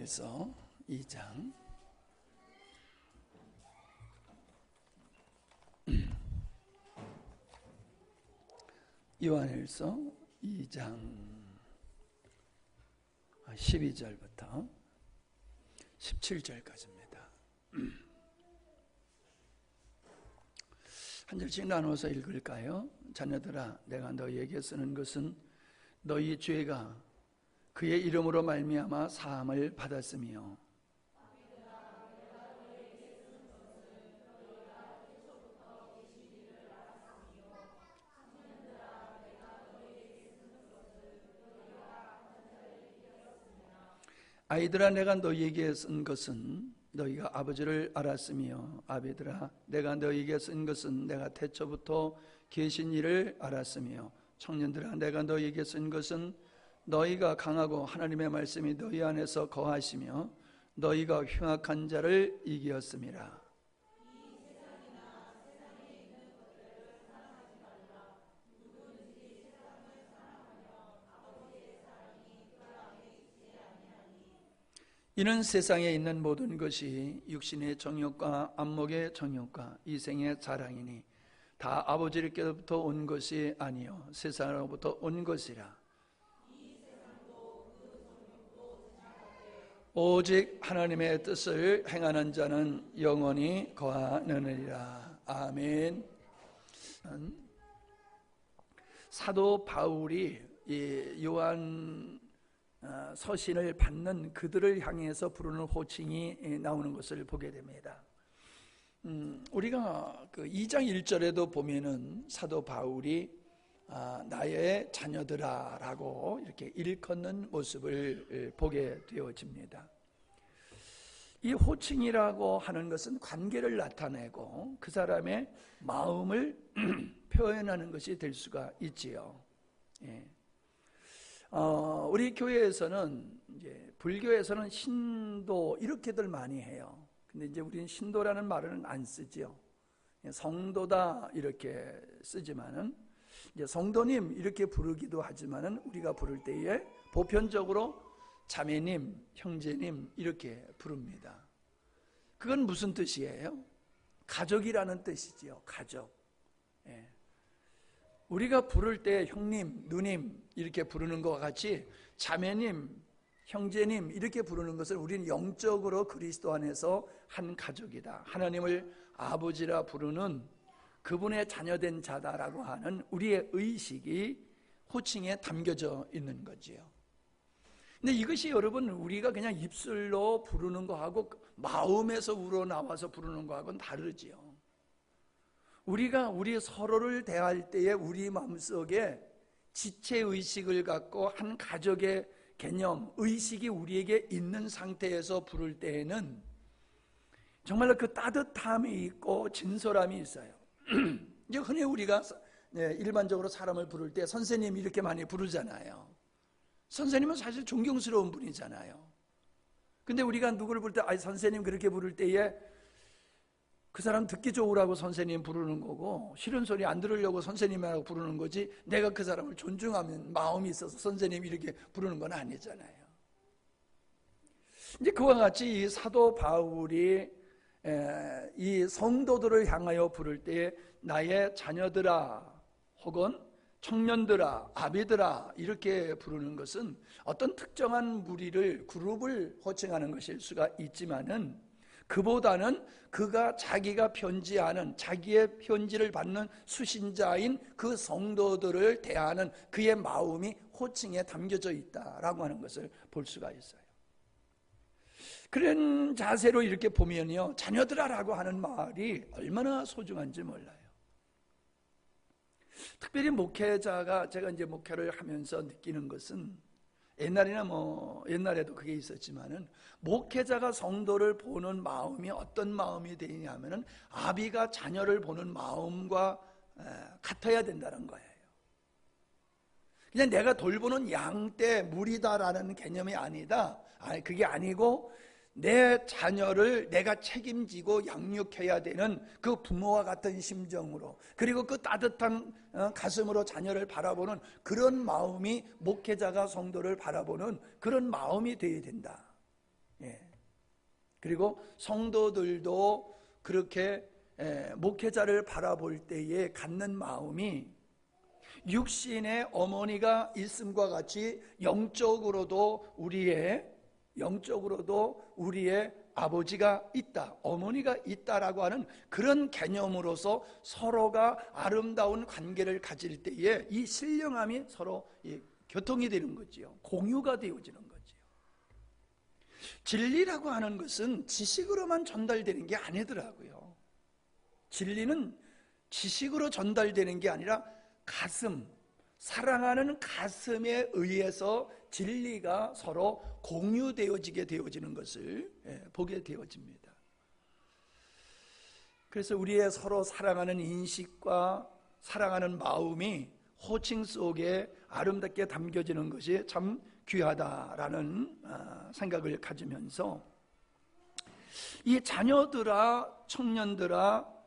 요한일서 2장 요한일서 2장 12절부터 17절까지입니다. 한 절씩 나눠서 읽을까요? 자녀들아, 내가 너희에게 쓰는 것은 너희 죄가 그의 이름으로 말미암아 사함을 받았으며 아이들아, 내가 너희에게 쓴 것은 너희가 아버지를 알았으며 아비들아, 내가 너희에게 쓴 것은 내가 태초부터 계신 이를 알았으며 청년들아, 내가 너희에게 쓴 것은 너희가 강하고 하나님의 말씀이 너희 안에서 거하시며 너희가 흉악한 자를 이기었음이라. 이는 세상에 있는 모든 것이 육신의 정욕과 안목의 정욕과 이생의 자랑이니 다 아버지께로부터 온 것이 아니요 세상으로부터 온 것이라. 오직 하나님의 뜻을 행하는 자는 영원히 거하느니라. 아멘. 사도 바울이 이 요한 서신을 받는 그들을 향해서 부르는 호칭이 나오는 것을 보게 됩니다. 우리가 그 2장 1절에도 보면은 사도 바울이 나의 자녀들아 라고 이렇게 일컫는 모습을 보게 되어집니다. 이 호칭이라고 하는 것은 관계를 나타내고 그 사람의 마음을 표현하는 것이 될 수가 있지요. 예. 우리 교회에서는 이제 불교에서는 신도 이렇게들 많이 해요. 근데 이제 우리는 신도라는 말은 안 쓰지요. 성도다 이렇게 쓰지만은 이제 성도님 이렇게 부르기도 하지만은 우리가 부를 때에 보편적으로 자매님, 형제님 이렇게 부릅니다. 그건 무슨 뜻이에요? 가족이라는 뜻이지요. 가족. 예. 우리가 부를 때 형님, 누님 이렇게 부르는 것과 같이 자매님, 형제님 이렇게 부르는 것을 우리는 영적으로 그리스도 안에서 한 가족이다. 하나님을 아버지라 부르는 그분의 자녀된 자다라고 하는 우리의 의식이 호칭에 담겨져 있는 거지요. 근데 이것이 여러분 우리가 그냥 입술로 부르는 거하고 마음에서 우러나와서 부르는 거하고는 다르지요. 우리가 우리 서로를 대할 때에 우리 마음속에 지체의식을 갖고 한 가족의 개념, 의식이 우리에게 있는 상태에서 부를 때에는 정말로 그 따뜻함이 있고 진솔함이 있어요. 이제 흔히 우리가 일반적으로 사람을 부를 때 선생님 이렇게 많이 부르잖아요. 선생님은 사실 존경스러운 분이잖아요. 근데 우리가 누구를 부를 때 선생님 그렇게 부를 때에 그 사람 듣기 좋으라고 선생님 부르는 거고 싫은 소리 안 들으려고 선생님이라고 부르는 거지 내가 그 사람을 존중하는 마음이 있어서 선생님 이렇게 부르는 건 아니잖아요. 이제 그와 같이 이 사도 바울이 이 성도들을 향하여 부를 때 나의 자녀들아 혹은 청년들아, 아비들아 이렇게 부르는 것은 어떤 특정한 무리를 그룹을 호칭하는 것일 수가 있지만은 그보다는 그가 자기가 편지하는 자기의 편지를 받는 수신자인 그 성도들을 대하는 그의 마음이 호칭에 담겨져 있다라고 하는 것을 볼 수가 있어요. 그런 자세로 이렇게 보면요, 자녀들아라고 하는 말이 얼마나 소중한지 몰라요. 특별히 목회자가 제가 이제 목회를 하면서 느끼는 것은 옛날에나 옛날에도 그게 있었지만은 목회자가 성도를 보는 마음이 어떤 마음이 되냐면은 아비가 자녀를 보는 마음과 같아야 된다는 거예요. 그냥 내가 돌보는 양떼 무리다라는 개념이 아니다. 그게 아니고 내 자녀를 내가 책임지고 양육해야 되는 그 부모와 같은 심정으로 그리고 그 따뜻한 가슴으로 자녀를 바라보는 그런 마음이 목회자가 성도를 바라보는 그런 마음이 되어야 된다. 그리고 성도들도 그렇게 목회자를 바라볼 때에 갖는 마음이 육신의 어머니가 있음과 같이 영적으로도 우리의 아버지가 있다, 어머니가 있다라고 하는 그런 개념으로서 서로가 아름다운 관계를 가질 때에 이 신령함이 서로 교통이 되는 거지요. 공유가 되어지는 거지요. 진리라고 하는 것은 지식으로만 전달되는 게 아니더라고요. 진리는 지식으로 전달되는 게 아니라 사랑하는 가슴에 의해서 진리가 서로 공유되어지게 되어지는 것을 보게 되어집니다. 그래서 우리의 서로 사랑하는 인식과 사랑하는 마음이 호칭 속에 아름답게 담겨지는 것이 참 귀하다라는 생각을 가지면서 이 자녀들아, 청년들아,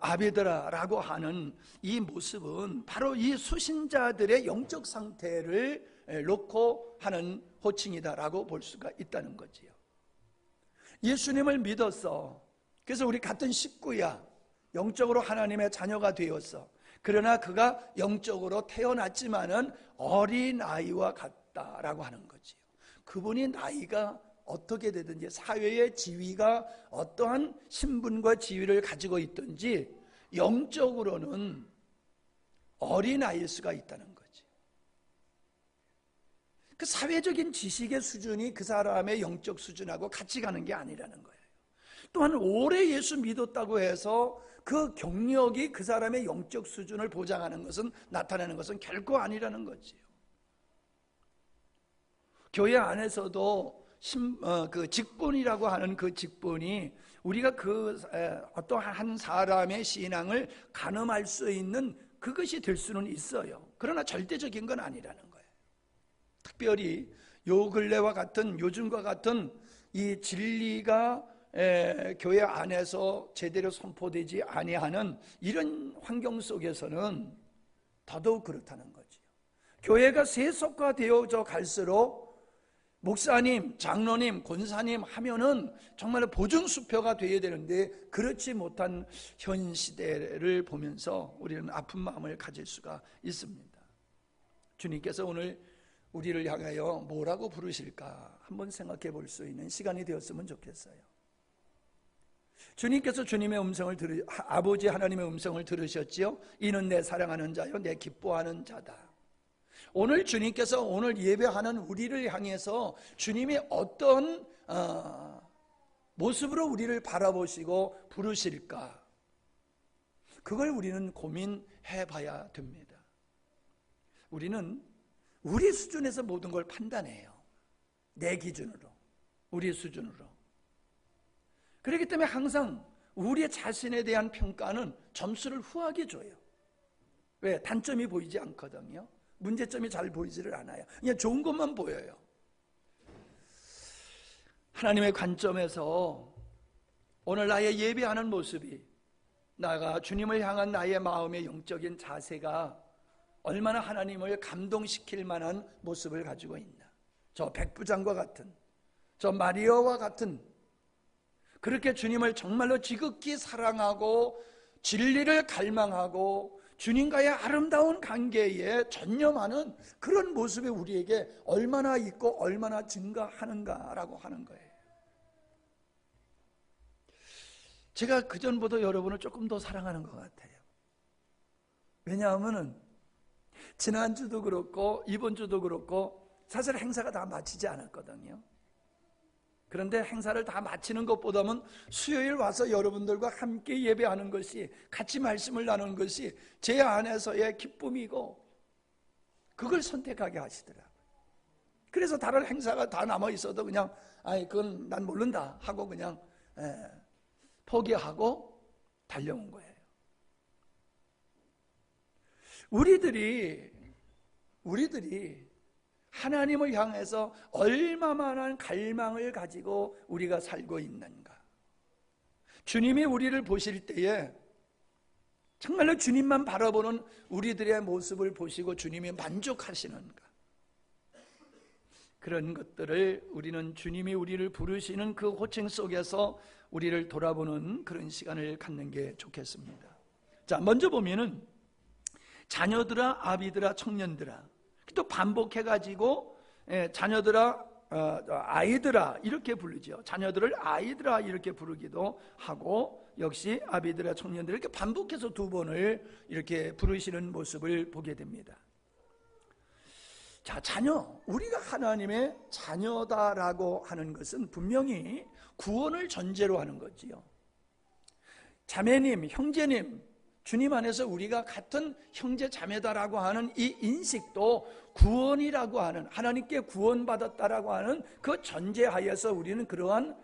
아비들아 라고 하는 이 모습은 바로 이 수신자들의 영적 상태를 놓고 하는 호칭이다라고 볼 수가 있다는 거지요. 예수님을 믿었어. 그래서 우리 같은 식구야. 영적으로 하나님의 자녀가 되었어. 그러나 그가 영적으로 태어났지만은 어린아이와 같다라고 하는 거지요. 그분이 나이가 어떻게 되든지 사회의 지위가 어떠한 신분과 지위를 가지고 있든지 영적으로는 어린아이일 수가 있다는 거지. 그 사회적인 지식의 수준이 그 사람의 영적 수준하고 같이 가는 게 아니라는 거예요. 또한 오래 예수 믿었다고 해서 그 경력이 그 사람의 영적 수준을 보장하는 것은, 나타내는 것은 결코 아니라는 거지요. 교회 안에서도 그 직분이라고 하는 그 직분이 우리가 어떠한 한 사람의 신앙을 가늠할 수 있는 그것이 될 수는 있어요. 그러나 절대적인 건 아니라는 거예요. 특별히 요 근래와 같은, 요즘과 같은 이 진리가 교회 안에서 제대로 선포되지 아니하는 이런 환경 속에서는 더더욱 그렇다는 거지요. 교회가 세속화되어져 갈수록 목사님, 장로님, 권사님 하면은 정말 보증수표가 되어야 되는데 그렇지 못한 현 시대를 보면서 우리는 아픈 마음을 가질 수가 있습니다. 주님께서 오늘 우리를 향하여 뭐라고 부르실까 한번 생각해 볼 수 있는 시간이 되었으면 좋겠어요. 주님께서 주님의 음성을 아버지 하나님의 음성을 들으셨지요. 이는 내 사랑하는 자요 내 기뻐하는 자다. 오늘 주님께서 오늘 예배하는 우리를 향해서 주님이 어떤 모습으로 우리를 바라보시고 부르실까? 그걸 우리는 고민해 봐야 됩니다. 우리는 우리 수준에서 모든 걸 판단해요. 내 기준으로, 우리 수준으로. 그렇기 때문에 항상 우리 자신에 대한 평가는 점수를 후하게 줘요. 왜? 단점이 보이지 않거든요. 문제점이 잘 보이지를 않아요. 그냥 좋은 것만 보여요. 하나님의 관점에서 오늘 나의 예배하는 모습이, 나가 주님을 향한 나의 마음의 영적인 자세가 얼마나 하나님을 감동시킬 만한 모습을 가지고 있나. 저 백부장과 같은, 저 마리아와 같은, 그렇게 주님을 정말로 지극히 사랑하고 진리를 갈망하고 주님과의 아름다운 관계에 전념하는 그런 모습이 우리에게 얼마나 있고 얼마나 증가하는가라고 하는 거예요. 제가 그전보다 여러분을 조금 더 사랑하는 것 같아요. 왜냐하면 지난주도 그렇고 이번 주도 그렇고 사실 행사가 다 마치지 않았거든요. 그런데 행사를 다 마치는 것보다는 수요일 와서 여러분들과 함께 예배하는 것이, 같이 말씀을 나누는 것이 제 안에서의 기쁨이고 그걸 선택하게 하시더라고요. 그래서 다른 행사가 다 남아 있어도 그냥 그건 난 모른다 하고 그냥 포기하고 달려온 거예요. 우리들이 하나님을 향해서 얼마만한 갈망을 가지고 우리가 살고 있는가? 주님이 우리를 보실 때에 정말로 주님만 바라보는 우리들의 모습을 보시고 주님이 만족하시는가? 그런 것들을 우리는 주님이 우리를 부르시는 그 호칭 속에서 우리를 돌아보는 그런 시간을 갖는 게 좋겠습니다. 자, 먼저 보면은 자녀들아, 아비들아, 청년들아, 또 반복해가지고 자녀들아, 아이들아 이렇게 부르죠. 자녀들을 아이들아 이렇게 부르기도 하고, 역시 아비들아, 청년들아 이렇게 반복해서 두 번을 이렇게 부르시는 모습을 보게 됩니다. 자, 자녀, 우리가 하나님의 자녀다라고 하는 것은 분명히 구원을 전제로 하는 거지요. 자매님, 형제님, 주님 안에서 우리가 같은 형제 자매다라고 하는 이 인식도 구원이라고 하는, 하나님께 구원받았다라고 하는 그 전제하에서 우리는 그러한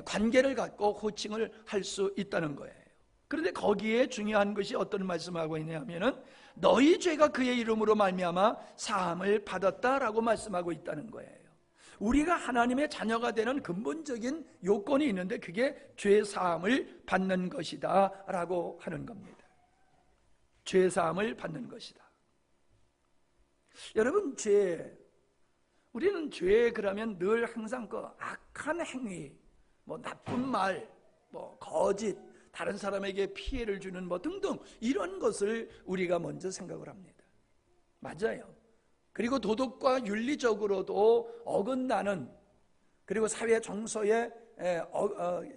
관계를 갖고 호칭을 할 수 있다는 거예요. 그런데 거기에 중요한 것이 어떤 말씀하고 있냐면은 너희 죄가 그의 이름으로 말미암아 사함을 받았다라고 말씀하고 있다는 거예요. 우리가 하나님의 자녀가 되는 근본적인 요건이 있는데 그게 죄 사함을 받는 것이다 라고 하는 겁니다. 죄 사함을 받는 것이다. 여러분, 우리는 죄 그러면 늘 항상 그 악한 행위, 뭐 나쁜 말, 뭐 거짓, 다른 사람에게 피해를 주는 뭐 등등 이런 것을 우리가 먼저 생각을 합니다. 맞아요. 그리고 도덕과 윤리적으로도 어긋나는, 그리고 사회 정서에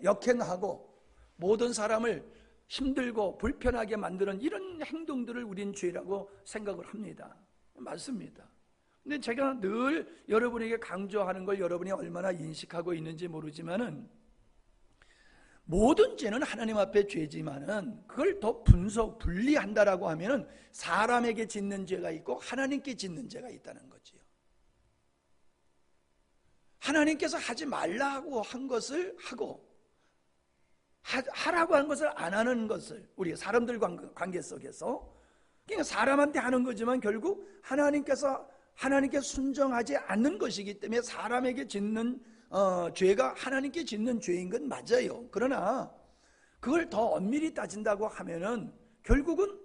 역행하고 모든 사람을 힘들고 불편하게 만드는 이런 행동들을 우린 죄라고 생각을 합니다. 맞습니다. 근데 제가 늘 여러분에게 강조하는 걸 여러분이 얼마나 인식하고 있는지 모르지만은, 모든 죄는 하나님 앞에 죄지만은 그걸 더 분리한다라고 하면은 사람에게 짓는 죄가 있고 하나님께 짓는 죄가 있다는 거지요. 하나님께서 하지 말라고 한 것을 하고 하라고 한 것을 안 하는 것을, 우리 사람들 관계 속에서, 그러니까 사람한테 하는 거지만 결국 하나님께 순종하지 않는 것이기 때문에 사람에게 짓는 죄가 하나님께 짓는 죄인 건 맞아요. 그러나 그걸 더 엄밀히 따진다고 하면은 결국은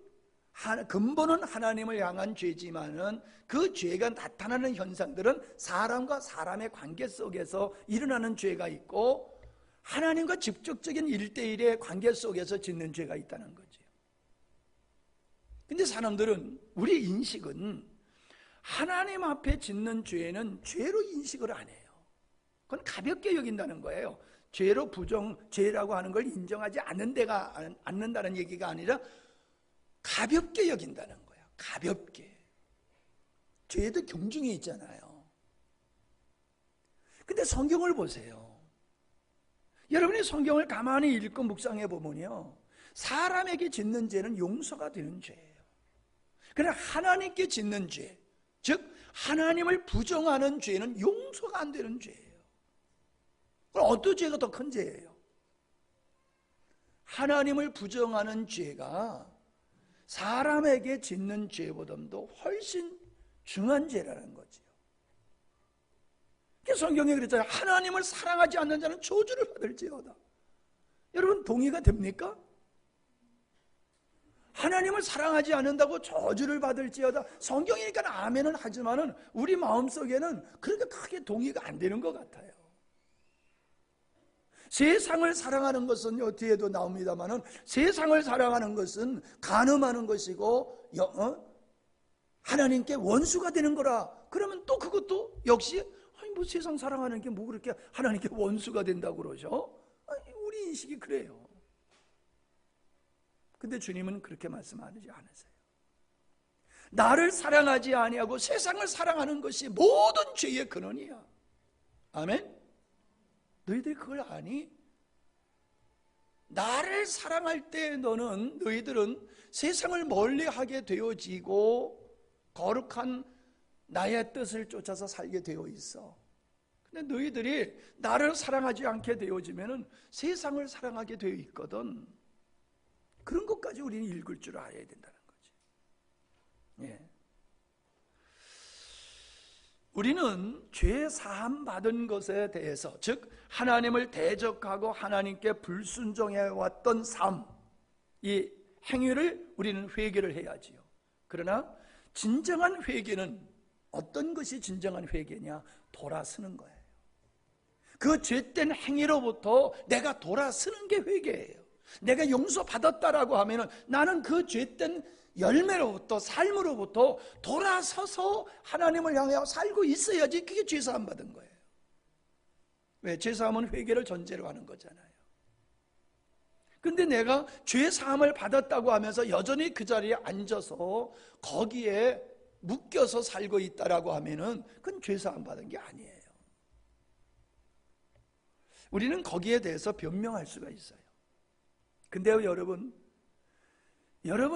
근본은 하나님을 향한 죄지만은 그 죄가 나타나는 현상들은 사람과 사람의 관계 속에서 일어나는 죄가 있고 하나님과 직접적인 1대1의 관계 속에서 짓는 죄가 있다는 거죠. 근데 사람들은, 우리 인식은 하나님 앞에 짓는 죄는 죄로 인식을 안 해요. 그건 가볍게 여긴다는 거예요. 죄라고 하는 걸 인정하지 않는다는 얘기가 아니라 가볍게 여긴다는 거예요. 가볍게. 죄도 경중이 있잖아요. 근데 성경을 보세요. 여러분이 성경을 가만히 읽고 묵상해 보면요, 사람에게 짓는 죄는 용서가 되는 죄예요. 그러나 하나님께 짓는 죄, 즉 하나님을 부정하는 죄는 용서가 안 되는 죄예요. 그럼 어떤 죄가 더 큰 죄예요? 하나님을 부정하는 죄가 사람에게 짓는 죄보다도 훨씬 중한 죄라는 거죠. 성경에 그랬잖아요. 하나님을 사랑하지 않는 자는 저주를 받을지어다. 여러분, 동의가 됩니까? 하나님을 사랑하지 않는다고 저주를 받을지어다. 성경이니까 아멘은 하지만은 우리 마음속에는 그렇게 크게 동의가 안 되는 것 같아요. 세상을 사랑하는 것은 뒤에도 나옵니다만은, 세상을 사랑하는 것은 간음하는 것이고 하나님께 원수가 되는 거라. 그러면 또 그것도 역시 뭐 세상 사랑하는 게 뭐 그렇게 하나님께 원수가 된다고 그러죠? 우리 인식이 그래요. 근데 주님은 그렇게 말씀하지 않으세요. 나를 사랑하지 아니하고 세상을 사랑하는 것이 모든 죄의 근원이야. 아멘? 너희들이 그걸 아니? 나를 사랑할 때 너희들은 세상을 멀리하게 되어지고 거룩한 나의 뜻을 쫓아서 살게 되어 있어. 근데 너희들이 나를 사랑하지 않게 되어지면은 세상을 사랑하게 되어 있거든. 그런 것까지 우리는 읽을 줄 알아야 된다는 거지. 예. 우리는 죄 사함 받은 것에 대해서, 즉 하나님을 대적하고 하나님께 불순종해 왔던 삶, 이 행위를 우리는 회개를 해야지요. 그러나 진정한 회개는 어떤 것이 진정한 회개냐? 돌아서는 거예요. 그 죄된 행위로부터 내가 돌아서는 게 회개예요. 내가 용서받았다라고 하면은 나는 그 죄된 열매로부터, 삶으로부터 돌아서서 하나님을 향하여 살고 있어야지 그게 죄사함 받은 거예요. 왜? 죄사함은 회개를 전제로 하는 거잖아요. 근데 내가 죄사함을 받았다고 하면서 여전히 그 자리에 앉아서 거기에 묶여서 살고 있다라고 하면은 그건 죄사함 받은 게 아니에요. 우리는 거기에 대해서 변명할 수가 있어요. 근데요, 여러분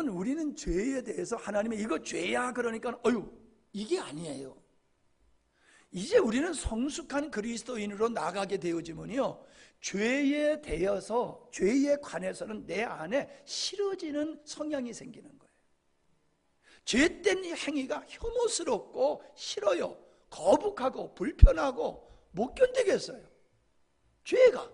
우리는 죄에 대해서 하나님이 이거 죄야 그러니까 이게 아니에요. 이제 우리는 성숙한 그리스도인으로 나가게 되어지면요, 죄에 대해서, 죄에 관해서는 내 안에 싫어지는 성향이 생기는 거예요. 죄된 행위가 혐오스럽고 싫어요. 거북하고 불편하고 못 견디겠어요. 죄가.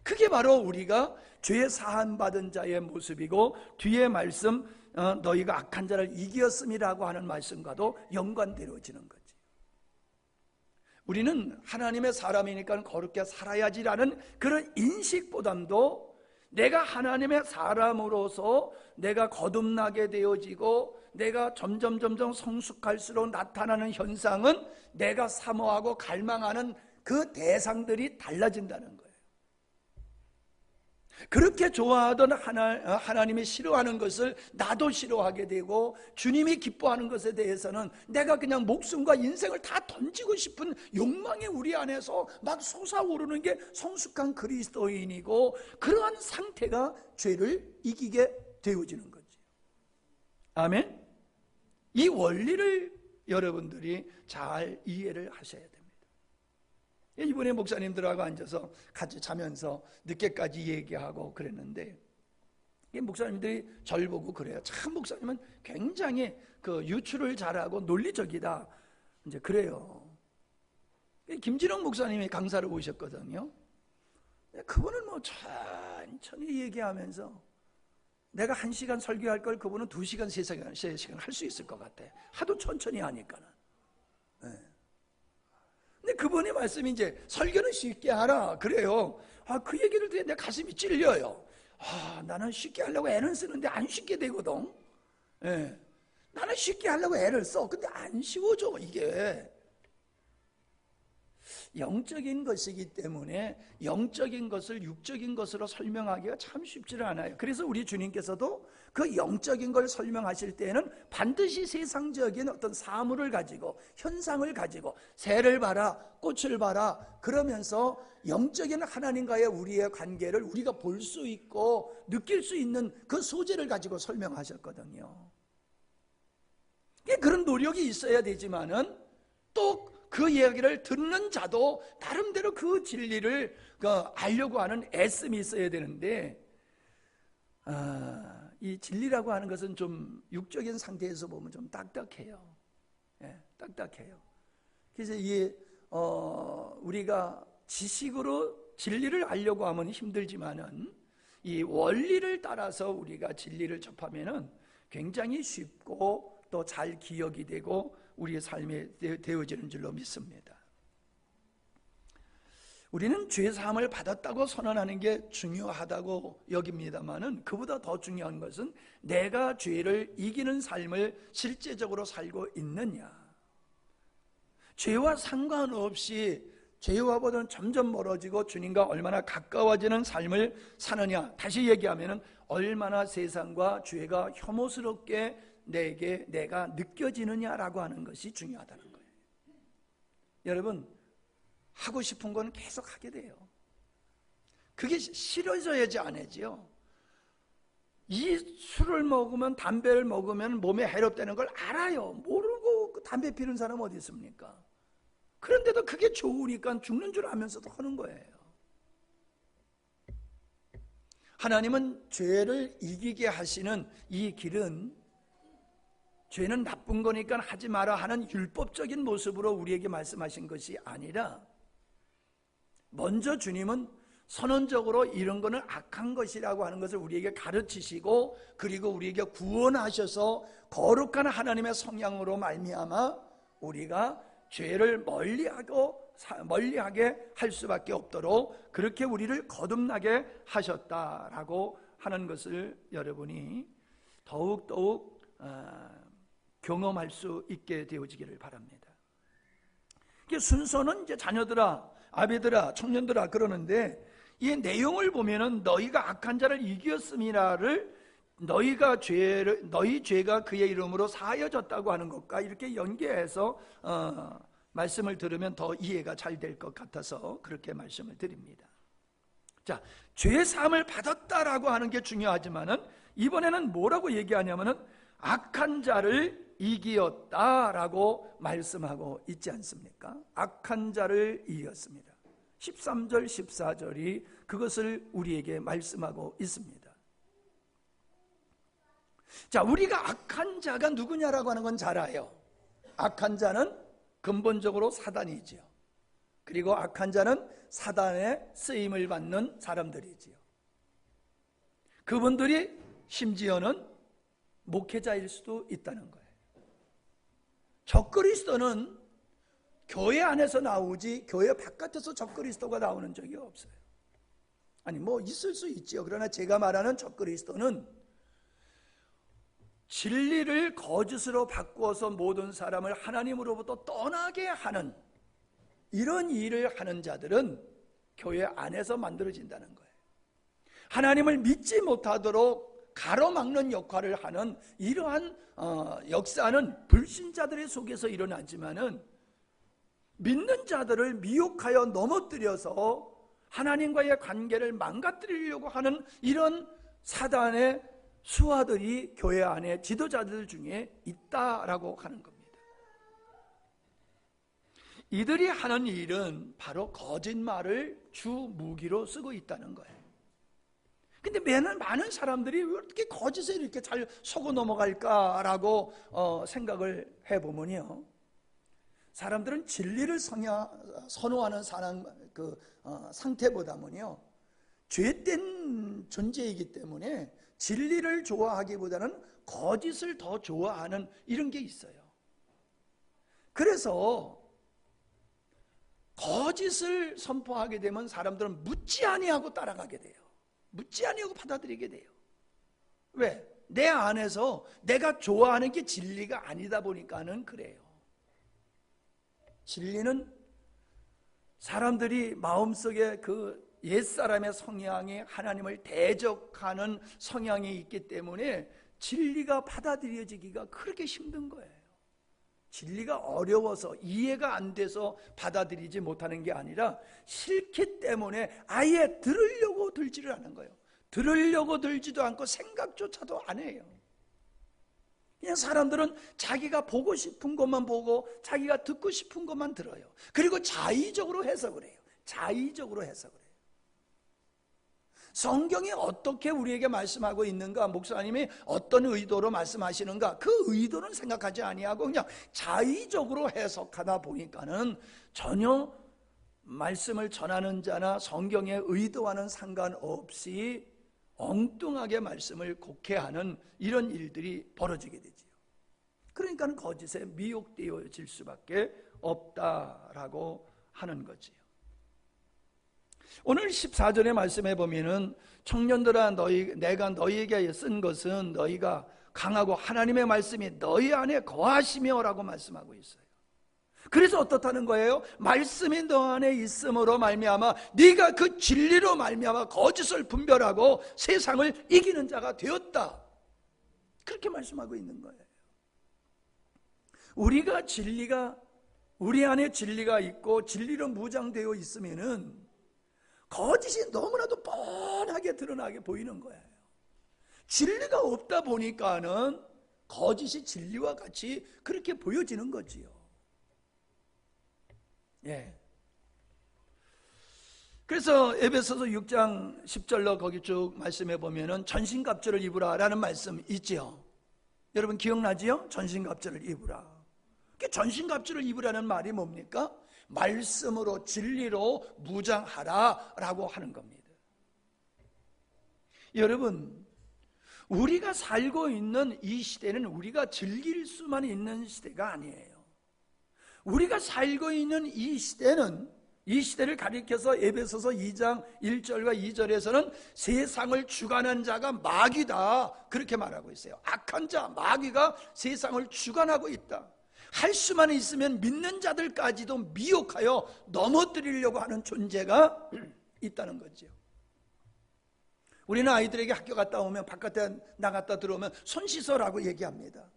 그게 바로 우리가 죄 사함 받은 자의 모습이고, 뒤에 말씀 너희가 악한 자를 이기었음이라고 하는 말씀과도 연관되어지는 거지. 우리는 하나님의 사람이니까 거룩하게 살아야지라는 그런 인식보담도 내가 하나님의 사람으로서 내가 거듭나게 되어지고 내가 점점 성숙할수록 나타나는 현상은 내가 사모하고 갈망하는 그 대상들이 달라진다는 거예요. 그렇게 좋아하던 하나님이 싫어하는 것을 나도 싫어하게 되고, 주님이 기뻐하는 것에 대해서는 내가 그냥 목숨과 인생을 다 던지고 싶은 욕망이 우리 안에서 막 솟아오르는 게 성숙한 그리스도인이고, 그러한 상태가 죄를 이기게 되어지는 거지. 아멘? 이 원리를 여러분들이 잘 이해를 하셔야 됩니다. 이번에 목사님들하고 앉아서 같이 자면서 늦게까지 얘기하고 그랬는데, 목사님들이 절 보고 그래요. 참 목사님은 굉장히 그 유추를 잘하고 논리적이다, 이제 그래요. 김진영 목사님이 강사를 오셨거든요. 그분은 뭐 천천히 얘기하면서 내가 1시간 설교할 걸 그분은 2시간, 3시간 할 수 있을 것 같아. 하도 천천히 하니까는. 네. 근데 그분의 말씀이 이제 설교는 쉽게 하라 그래요. 그 얘기를 들으면 내 가슴이 찔려요. 나는 쉽게 하려고 애는 쓰는데 안 쉽게 되거든. 예. 나는 쉽게 하려고 애를 써. 근데 안 쉬워져 이게. 영적인 것이기 때문에 영적인 것을 육적인 것으로 설명하기가 참 쉽지는 않아요. 그래서 우리 주님께서도 그 영적인 걸 설명하실 때는 반드시 세상적인 어떤 사물을 가지고, 현상을 가지고, 새를 봐라, 꽃을 봐라 그러면서 영적인 하나님과의 우리의 관계를 우리가 볼 수 있고 느낄 수 있는 그 소재를 가지고 설명하셨거든요. 그런 노력이 있어야 되지만은 또 그 이야기를 듣는 자도 나름대로 그 진리를 알려고 하는 애씀이 있어야 되는데, 이 진리라고 하는 것은 좀 육적인 상태에서 보면 좀 딱딱해요. 예, 딱딱해요. 그래서 우리가 지식으로 진리를 알려고 하면 힘들지만은 이 원리를 따라서 우리가 진리를 접하면은 굉장히 쉽고 또 잘 기억이 되고 우리의 삶에 되어지는 줄로 믿습니다. 우리는 죄사함을 받았다고 선언하는 게 중요하다고 여깁니다만은, 그보다 더 중요한 것은 내가 죄를 이기는 삶을 실제적으로 살고 있느냐. 죄와 상관없이 죄와보다는 점점 멀어지고 주님과 얼마나 가까워지는 삶을 사느냐. 다시 얘기하면 얼마나 세상과 죄가 혐오스럽게 내가 느껴지느냐라고 하는 것이 중요하다는 거예요. 여러분, 하고 싶은 건 계속 하게 돼요. 그게 싫어져야지 안 하지요. 이 술을 먹으면, 담배를 먹으면 몸에 해롭다는 걸 알아요. 모르고 담배 피는 사람 어디 있습니까? 그런데도 그게 좋으니까 죽는 줄 알면서도 하는 거예요. 하나님은 죄를 이기게 하시는 이 길은 죄는 나쁜 거니까 하지 마라 하는 율법적인 모습으로 우리에게 말씀하신 것이 아니라, 먼저 주님은 선언적으로 이런 거는 악한 것이라고 하는 것을 우리에게 가르치시고, 그리고 우리에게 구원하셔서 거룩한 하나님의 성향으로 말미암아 우리가 죄를 멀리하게 할 수밖에 없도록 그렇게 우리를 거듭나게 하셨다라고 하는 것을 여러분이 더욱더욱 경험할 수 있게 되어지기를 바랍니다. 순서는 이제 자녀들아, 아비들아, 청년들아 그러는데, 이 내용을 보면은 너희가 악한 자를 이겼음이라를 너희 죄가 그의 이름으로 사하여졌다고 하는 것과 이렇게 연계해서 말씀을 들으면 더 이해가 잘 될 것 같아서 그렇게 말씀을 드립니다. 자, 죄 사함을 받았다라고 하는 게 중요하지만은 이번에는 뭐라고 얘기하냐면은 악한 자를 이기었다라고 말씀하고 있지 않습니까? 악한 자를 이겼습니다. 13절 14절이 그것을 우리에게 말씀하고 있습니다. 자, 우리가 악한 자가 누구냐라고 하는 건 잘 알아요. 악한 자는 근본적으로 사단이지요. 그리고 악한 자는 사단의 쓰임을 받는 사람들이지요. 그분들이 심지어는 목회자일 수도 있다는 거예요. 적그리스도는 교회 안에서 나오지 교회 바깥에서 적그리스도가 나오는 적이 없어요. 아니 뭐 있을 수 있지요. 그러나 제가 말하는 적그리스도는 진리를 거짓으로 바꾸어서 모든 사람을 하나님으로부터 떠나게 하는 이런 일을 하는 자들은 교회 안에서 만들어진다는 거예요. 하나님을 믿지 못하도록 가로막는 역할을 하는 이러한 역사는 불신자들의 속에서 일어나지만은 믿는 자들을 미혹하여 넘어뜨려서 하나님과의 관계를 망가뜨리려고 하는 이런 사단의 수하들이 교회 안에 지도자들 중에 있다라고 하는 겁니다. 이들이 하는 일은 바로 거짓말을 주 무기로 쓰고 있다는 거예요. 근데 많은 사람들이 왜 이렇게 거짓에 이렇게 잘 속어 넘어갈까라고 생각을 해보면요, 사람들은 진리를 선호하는 상태보다는요, 죄된 존재이기 때문에 진리를 좋아하기보다는 거짓을 더 좋아하는 이런 게 있어요. 그래서 거짓을 선포하게 되면 사람들은 묻지 아니하고 따라가게 돼요. 묻지 아니하고 받아들이게 돼요. 왜? 내 안에서 내가 좋아하는 게 진리가 아니다 보니까는 그래요. 진리는 사람들이 마음속에 그 옛사람의 성향이 하나님을 대적하는 성향이 있기 때문에 진리가 받아들여지기가 그렇게 힘든 거예요. 진리가 어려워서 이해가 안 돼서 받아들이지 못하는 게 아니라 싫기 때문에 아예 들으려고 들지를 않은 거예요. 들으려고 들지도 않고 생각조차도 안 해요. 그냥 사람들은 자기가 보고 싶은 것만 보고 자기가 듣고 싶은 것만 들어요. 그리고 자의적으로 해석을 해요. 자의적으로 해석을 해요. 성경이 어떻게 우리에게 말씀하고 있는가, 목사님이 어떤 의도로 말씀하시는가, 그 의도는 생각하지 아니하고 그냥 자의적으로 해석하다 보니까는 전혀 말씀을 전하는 자나 성경의 의도와는 상관없이 엉뚱하게 말씀을 곡해하는 이런 일들이 벌어지게 되지요. 그러니까 거짓에 미혹되어질 수밖에 없다라고 하는 거지요. 오늘 14절의 말씀에 보면은 청년들아 내가 너희에게 쓴 것은 너희가 강하고 하나님의 말씀이 너희 안에 거하시며 라고 말씀하고 있어요. 그래서 어떻다는 거예요? 말씀이 너 안에 있음으로 말미암아 네가 그 진리로 말미암아 거짓을 분별하고 세상을 이기는 자가 되었다. 그렇게 말씀하고 있는 거예요. 우리 안에 진리가 있고 진리로 무장되어 있으면은 거짓이 너무나도 뻔하게 드러나게 보이는 거예요. 진리가 없다 보니까는 거짓이 진리와 같이 그렇게 보여지는 거지요. 예. 그래서 에베소서 6장 10절로 거기 쭉 말씀해 보면은 전신갑주를 입으라라는 말씀 있지요. 여러분 기억나지요? 전신갑주를 입으라. 전신갑주를 입으라는 말이 뭡니까? 말씀으로 진리로 무장하라라고 하는 겁니다. 여러분, 우리가 살고 있는 이 시대는 우리가 즐길 수만 있는 시대가 아니에요. 우리가 살고 있는 이 시대는, 이 시대를 가리켜서 에베소서 2장 1절과 2절에서는 세상을 주관한 자가 마귀다, 그렇게 말하고 있어요. 악한 자, 마귀가 세상을 주관하고 있다. 할 수만 있으면 믿는 자들까지도 미혹하여 넘어뜨리려고 하는 존재가 있다는 거죠. 우리는 아이들에게 학교 갔다 오면, 바깥에 나갔다 들어오면 손 씻어라고 얘기합니다.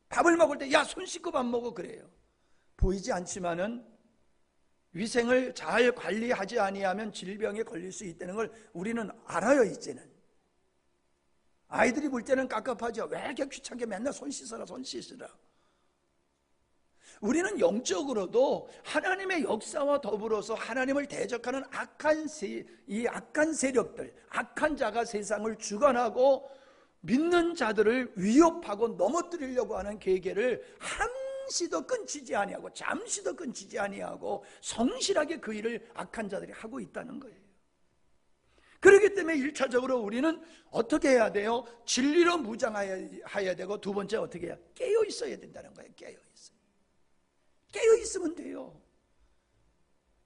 밥을 먹을 때 야, 손 씻고 밥 먹어, 그래요. 보이지 않지만은 위생을 잘 관리하지 아니하면 질병에 걸릴 수 있다는 걸 우리는 알아요. 이제는 아이들이 볼 때는 깝깝하죠. 왜 이렇게 귀찮게 맨날 손 씻어라, 손 씻으라. 우리는 영적으로도 하나님의 역사와 더불어서 하나님을 대적하는 이 악한 세력들, 악한 자가 세상을 주관하고 믿는 자들을 위협하고 넘어뜨리려고 하는 계계를 한시도 끊치지 아니하고, 잠시도 끊치지 아니하고 성실하게 그 일을 악한 자들이 하고 있다는 거예요. 그렇기 때문에 1차적으로 우리는 어떻게 해야 돼요? 진리로 무장해야 되고, 두 번째 어떻게 해야? 깨어 있어야 된다는 거예요. 깨어 있으면 돼요.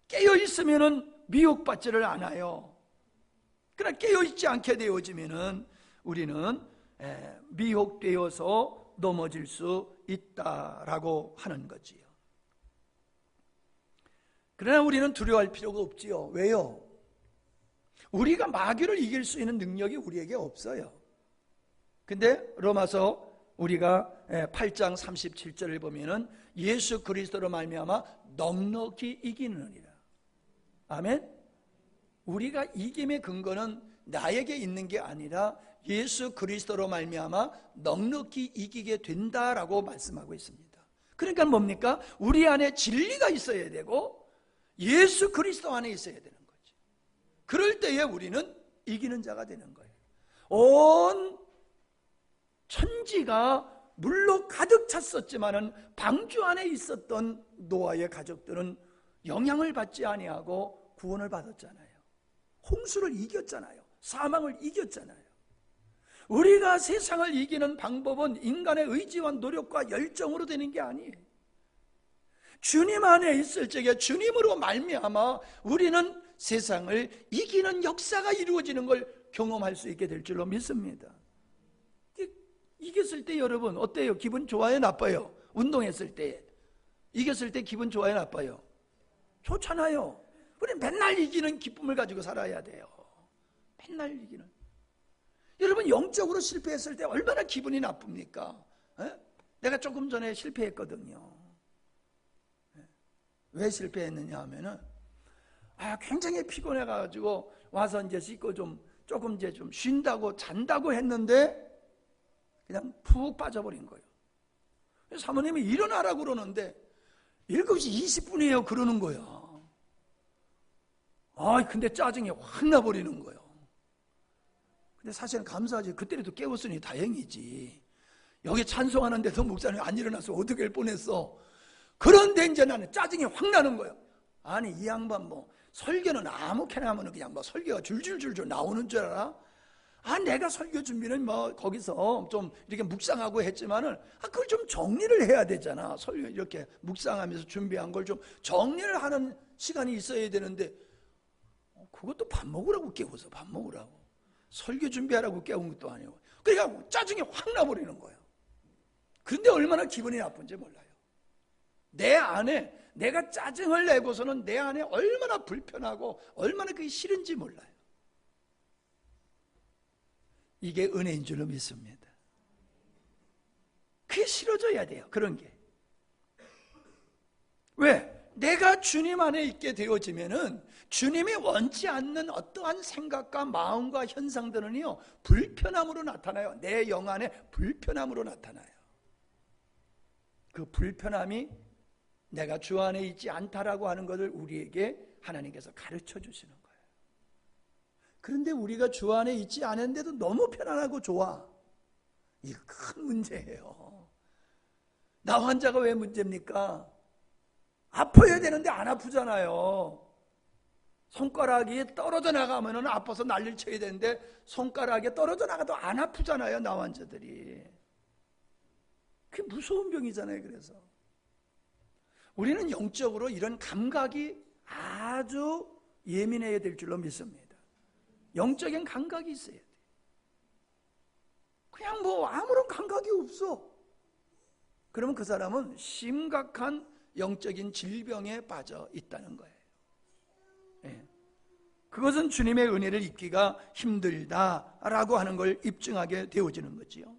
깨어 있으면은 미혹받지를 않아요. 그러나 깨어 있지 않게 되어지면은 우리는 미혹되어서 넘어질 수 있다라고 하는 거지요. 그러나 우리는 두려워할 필요가 없지요. 왜요? 우리가 마귀를 이길 수 있는 능력이 우리에게 없어요. 근데 로마서 우리가 8장 37절을 보면은 예수 그리스도로 말미암아 넉넉히 이기느니라. 아멘. 우리가 이김의 근거는 나에게 있는 게 아니라 예수 그리스도로 말미암아 넉넉히 이기게 된다라고 말씀하고 있습니다. 그러니까 뭡니까? 우리 안에 진리가 있어야 되고 예수 그리스도 안에 있어야 되는 거죠. 그럴 때에 우리는 이기는 자가 되는 거예요. 온 천지가 물로 가득 찼었지만은 방주 안에 있었던 노아의 가족들은 영향을 받지 아니하고 구원을 받았잖아요. 홍수를 이겼잖아요. 사망을 이겼잖아요. 우리가 세상을 이기는 방법은 인간의 의지와 노력과 열정으로 되는 게 아니에요. 주님 안에 있을 적에 주님으로 말미암아 우리는 세상을 이기는 역사가 이루어지는 걸 경험할 수 있게 될 줄로 믿습니다. 이겼을 때 여러분 어때요? 기분 좋아요? 나빠요? 운동했을 때 이겼을 때 기분 좋아요? 나빠요? 좋잖아요. 우리 맨날 이기는 기쁨을 가지고 살아야 돼요. 맨날 이기는. 여러분 영적으로 실패했을 때 얼마나 기분이 나쁩니까? 내가 조금 전에 실패했거든요. 왜 실패했느냐 하면은 굉장히 피곤해가지고 와서 이제 씻고 조금 이제 좀 쉰다고 잔다고 했는데 그냥 푹 빠져버린 거예요. 사모님이 일어나라고 그러는데 7시 20분이에요 그러는 거야. 근데 짜증이 확 나버리는 거예요. 근데 사실은 감사하지. 그때라도 깨웠으니 다행이지. 여기 찬송하는데도 목사님 안 일어나서 어떻게 할 뻔했어. 그런데 이제 나는 짜증이 확 나는 거예요. 아니 이 양반 뭐 설교는 아무렇게나 하면 그냥 뭐 설교가 줄줄줄줄 나오는 줄 알아? 내가 설교 준비는 뭐 거기서 좀 이렇게 묵상하고 했지만은 그걸 좀 정리를 해야 되잖아. 설교 이렇게 묵상하면서 준비한 걸 좀 정리를 하는 시간이 있어야 되는데 그것도 밥 먹으라고 깨워서 밥 먹으라고 설교 준비하라고 깨운 것도 아니고 그러니까 짜증이 확 나버리는 거예요. 그런데 얼마나 기분이 나쁜지 몰라요. 내 안에 내가 짜증을 내고서는 내 안에 얼마나 불편하고 얼마나 그게 싫은지 몰라요. 이게 은혜인 줄로 믿습니다. 그게 싫어져야 돼요. 그런 게. 왜? 내가 주님 안에 있게 되어지면은 주님이 원치 않는 어떠한 생각과 마음과 현상들은요 불편함으로 나타나요. 내 영 안에 불편함으로 나타나요. 그 불편함이 내가 주 안에 있지 않다라고 하는 것을 우리에게 하나님께서 가르쳐 주시는 거예요. 그런데 우리가 주 안에 있지 않은데도 너무 편안하고 좋아. 이거 큰 문제예요. 나 환자가 왜 문제입니까? 아파야 되는데 안 아프잖아요. 손가락이 떨어져 나가면 아파서 난리를 쳐야 되는데 손가락이 떨어져 나가도 안 아프잖아요, 나환자들이. 그게 무서운 병이잖아요. 그래서 우리는 영적으로 이런 감각이 아주 예민해야 될 줄로 믿습니다. 영적인 감각이 있어야 돼. 그냥 뭐 아무런 감각이 없어. 그러면 그 사람은 심각한 영적인 질병에 빠져 있다는 거예요. 예. 그것은 주님의 은혜를 입기가 힘들다라고 하는 걸 입증하게 되어지는 거지요.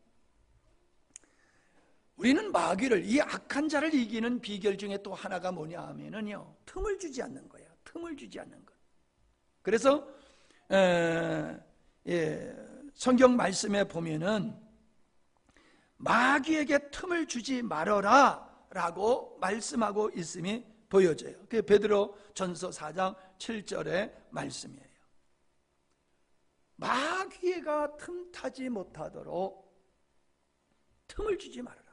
우리는 마귀를, 이 악한 자를 이기는 비결 중에 또 하나가 뭐냐 하면은요, 틈을 주지 않는 거야. 틈을 주지 않는 것. 그래서 성경 말씀에 보면은 마귀에게 틈을 주지 말아라 라고 말씀하고 있음이 보여져요. 그게 베드로 전서 4장 7절의 말씀이에요. 마귀가 틈타지 못하도록 틈을 주지 말아라.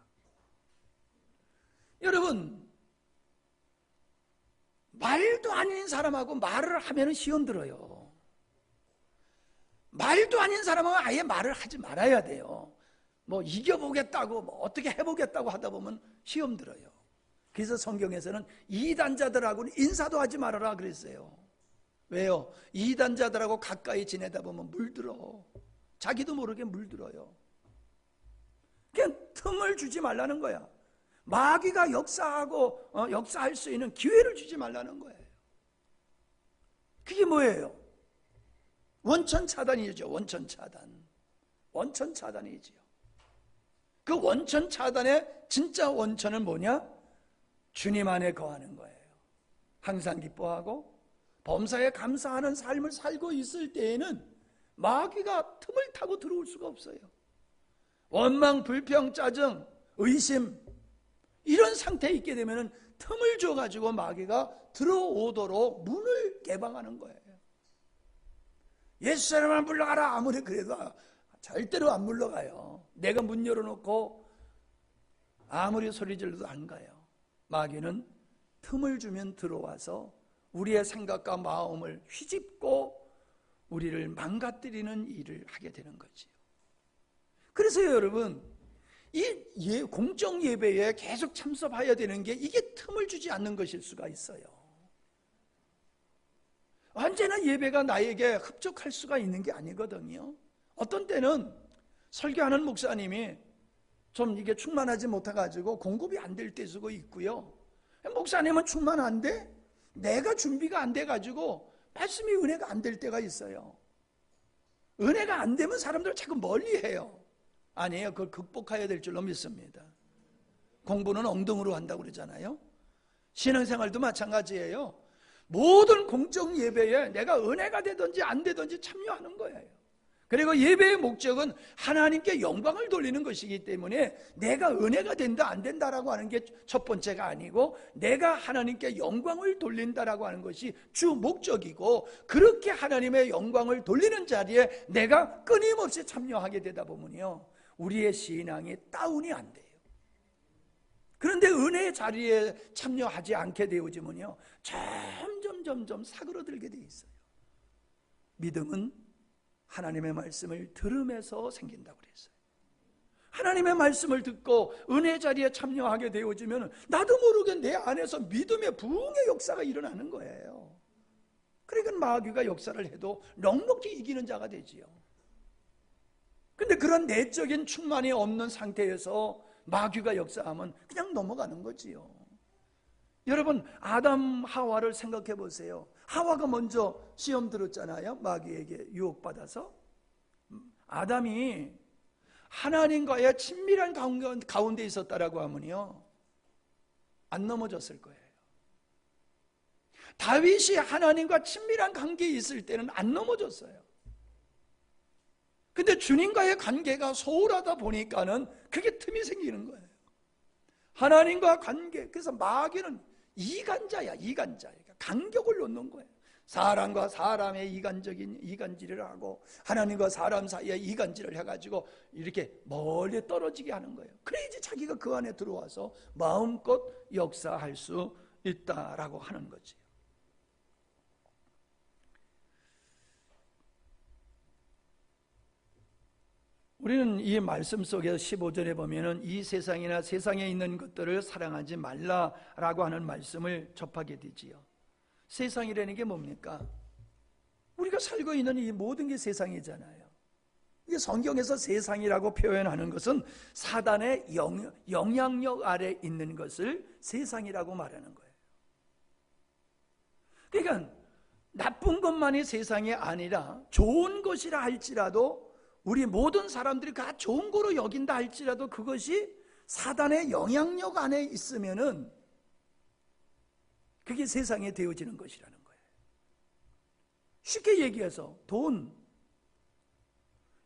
여러분, 말도 아닌 사람하고 말을 하면 시험 들어요. 말도 아닌 사람하고 아예 말을 하지 말아야 돼요. 뭐 이겨보겠다고 뭐 어떻게 해보겠다고 하다 보면 시험 들어요. 그래서 성경에서는 이단자들하고는 인사도 하지 말아라 그랬어요. 왜요? 이단자들하고 가까이 지내다 보면 물들어. 자기도 모르게 물들어요. 그냥 틈을 주지 말라는 거야. 마귀가 역사할 수 있는 기회를 주지 말라는 거예요. 그게 뭐예요? 원천 차단이죠. 원천 차단. 원천 차단이지요. 그 원천 차단의 진짜 원천은 뭐냐? 주님 안에 거하는 거예요. 항상 기뻐하고 범사에 감사하는 삶을 살고 있을 때에는 마귀가 틈을 타고 들어올 수가 없어요. 원망, 불평, 짜증, 의심 이런 상태에 있게 되면 틈을 줘가지고 마귀가 들어오도록 문을 개방하는 거예요. 예수 사람만 물러가라 아무리 그래도 절대로 안 물러가요. 내가 문 열어놓고 아무리 소리 질러도 안 가요. 마귀는 틈을 주면 들어와서 우리의 생각과 마음을 휘집고 우리를 망가뜨리는 일을 하게 되는 거지요. 그래서 여러분, 이 공적 예배에 계속 참석해야 되는 게 이게 틈을 주지 않는 것일 수가 있어요. 언제나 예배가 나에게 흡족할 수가 있는 게 아니거든요. 어떤 때는 설교하는 목사님이 좀 이게 충만하지 못해가지고 공급이 안 될 때 수도 있고요. 목사님은 충만 안 돼? 내가 준비가 안 돼가지고 말씀이 은혜가 안 될 때가 있어요. 은혜가 안 되면 사람들 자꾸 멀리해요. 아니에요. 그걸 극복해야 될 줄로 믿습니다. 공부는 엉덩이로 한다고 그러잖아요. 신앙생활도 마찬가지예요. 모든 공적 예배에 내가 은혜가 되든지 안 되든지 참여하는 거예요. 그리고 예배의 목적은 하나님께 영광을 돌리는 것이기 때문에 내가 은혜가 된다 안 된다라고 하는 게 첫 번째가 아니고 내가 하나님께 영광을 돌린다라고 하는 것이 주 목적이고, 그렇게 하나님의 영광을 돌리는 자리에 내가 끊임없이 참여하게 되다 보면요, 우리의 신앙이 다운이 안 돼요. 그런데 은혜의 자리에 참여하지 않게 되어지면요, 점점 사그러들게 돼 있어요. 믿음은 하나님의 말씀을 들으면서 생긴다고 그랬어요. 하나님의 말씀을 듣고 은혜 자리에 참여하게 되어지면 나도 모르게 내 안에서 믿음의 부흥의 역사가 일어나는 거예요. 그러니까 마귀가 역사를 해도 넉넉히 이기는 자가 되지요. 근데 그런 내적인 충만이 없는 상태에서 마귀가 역사하면 그냥 넘어가는 거지요. 여러분, 아담 하와를 생각해 보세요. 하와가 먼저 시험 들었잖아요. 마귀에게 유혹받아서. 아담이 하나님과의 친밀한 가운데 있었다라고 하면요, 안 넘어졌을 거예요. 다윗이 하나님과 친밀한 관계에 있을 때는 안 넘어졌어요. 근데 주님과의 관계가 소홀하다 보니까는 그게 틈이 생기는 거예요. 하나님과 관계. 그래서 마귀는 이간자야, 이간자. 그러니까 간격을 놓는 거예요. 사람과 사람의 이간적인 이간질을 하고 하나님과 사람 사이에 이간질을 해가지고 이렇게 멀리 떨어지게 하는 거예요. 그래야지 자기가 그 안에 들어와서 마음껏 역사할 수 있다라고 하는 거지. 우리는 이 말씀 속에서 15절에 보면은 이 세상이나 세상에 있는 것들을 사랑하지 말라라고 하는 말씀을 접하게 되지요. 세상이라는 게 뭡니까? 우리가 살고 있는 이 모든 게 세상이잖아요. 이게 성경에서 세상이라고 표현하는 것은 사단의 영향력 아래 있는 것을 세상이라고 말하는 거예요. 그러니까 나쁜 것만이 세상이 아니라 좋은 것이라 할지라도 우리 모든 사람들이 다 좋은 거로 여긴다 할지라도 그것이 사단의 영향력 안에 있으면은 그게 세상에 되어지는 것이라는 거예요. 쉽게 얘기해서 돈.